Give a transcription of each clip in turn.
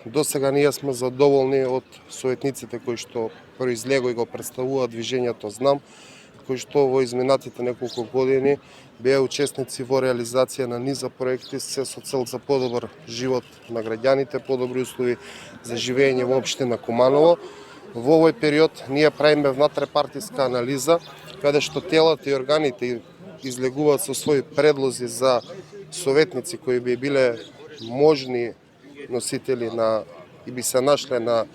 До сега ние сме задоволни од советниците кои што произлего и го представуваат движењето Знам, кои што во изминатите неколку години беа учесници во реализација на низа проекти се со цел за подобар живот на граѓаните, подобри услови за живење во општина Куманово. Во овој период ние правиме внатрепартиска анализа, каде што телата и органите излегуваат со своји предлози за советници кои би биле можни носители на и би се нашле на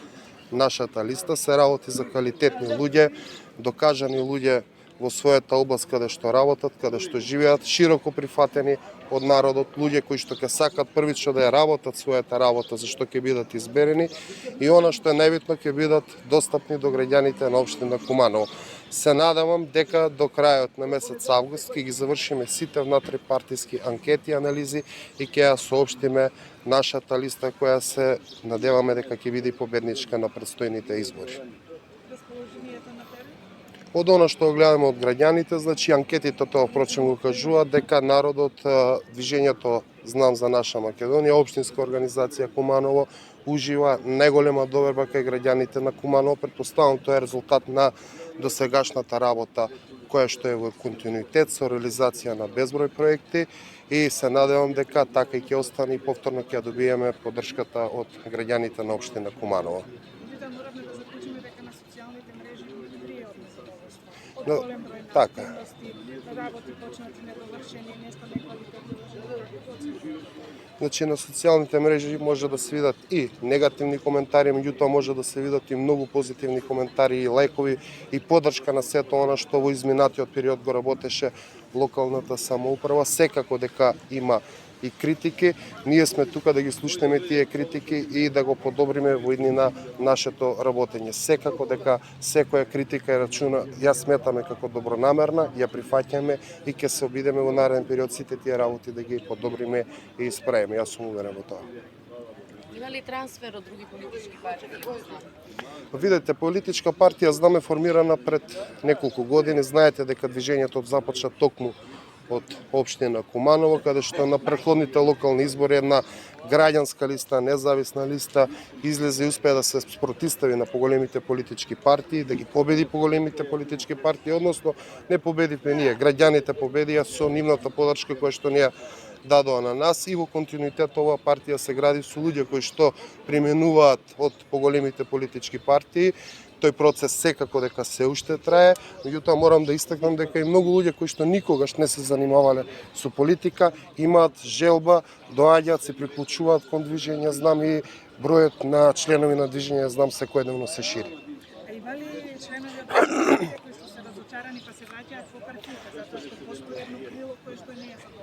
нашата листа. Се работи за квалитетни луѓе, докажани луѓе во својата област каде што работат, каде што живеат, широко прифатени од народот, луѓе кои што ќе сакат првично да ја работат својата работа, зашто ќе бидат изберени и она што е најбитно ќе бидат достапни до граѓаните на општина Куманово. Се надевам дека до крајот на месец август ќе ги завршиме сите внатрепартиски анкети, анализи и ќе ја соопштиме нашата листа која се надеваме дека ќе биде победничка на предстојните избори. Од она што гледаме од граѓаните, значи анкетите тоа впрочем го кажуваат дека народот, движењето Знам за наша Македонија, општинска организација Куманово ужива најголема доверба кај граѓаните на Куманово. Претпоставам тоа е резултат на досегашната работа која што е во континуитет со реализација на безброј проекти и се надевам дека така и ќе остане и повторно ќе добиеме поддршката од граѓаните на општина Куманово. Така. Значи на социјалните мрежи може да се видат и негативни коментари, меѓутоа може да се видат и многу позитивни коментари и лајкови и поддршка на сето она што во изминатиот период го работеше локалната самоуправа. Секако дека има и критики, ние сме тука да ги слушнеме тие критики и да го подобриме во иднина нашето работење. Секако дека секоја критика е рачуна, ја сметаме како добронамерна, ја прифаќаме и ќе се обидеме во нареден период сите тие работи да ги подобриме и исправиме. Јас сум уверен во тоа. Има ли трансфер од други политички партии? Видете, политичка партија Знам е формирана пред неколку години. Знаете дека движењето започна токму од општина Куманово, каде што на претходните локални избори една граѓанска листа, независна листа излезе и успеа да се спротистави на поголемите политички партии, да ги победи поголемите политички партии, односно не победивме ние, граѓаните победија со нивната поддршка која што ние дадоа на нас и во континуитет оваа партија се гради со луѓе кои што применуваат од поголемите политички партии. Тој процес секако дека се уште трае, меѓутоа морам да истакнам дека и многу луѓе кои што никогаш не се занимавале со политика имаат желба, доаѓаат, се приклучуваат кон движење Знам и бројот на членови на движење Знам секојдневно се шири. А има ли членови од движењето кои што се разочарани па се враќаат во партиите затоа што постои едно крило кое што не е задоволено?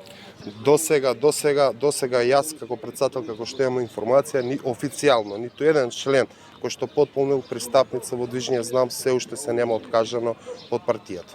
До сега јас како претседател, како што имам информација, ни официјално ниту еден член кој што потполнил пристапница во движење Знам се уште се нема откажано од партијата.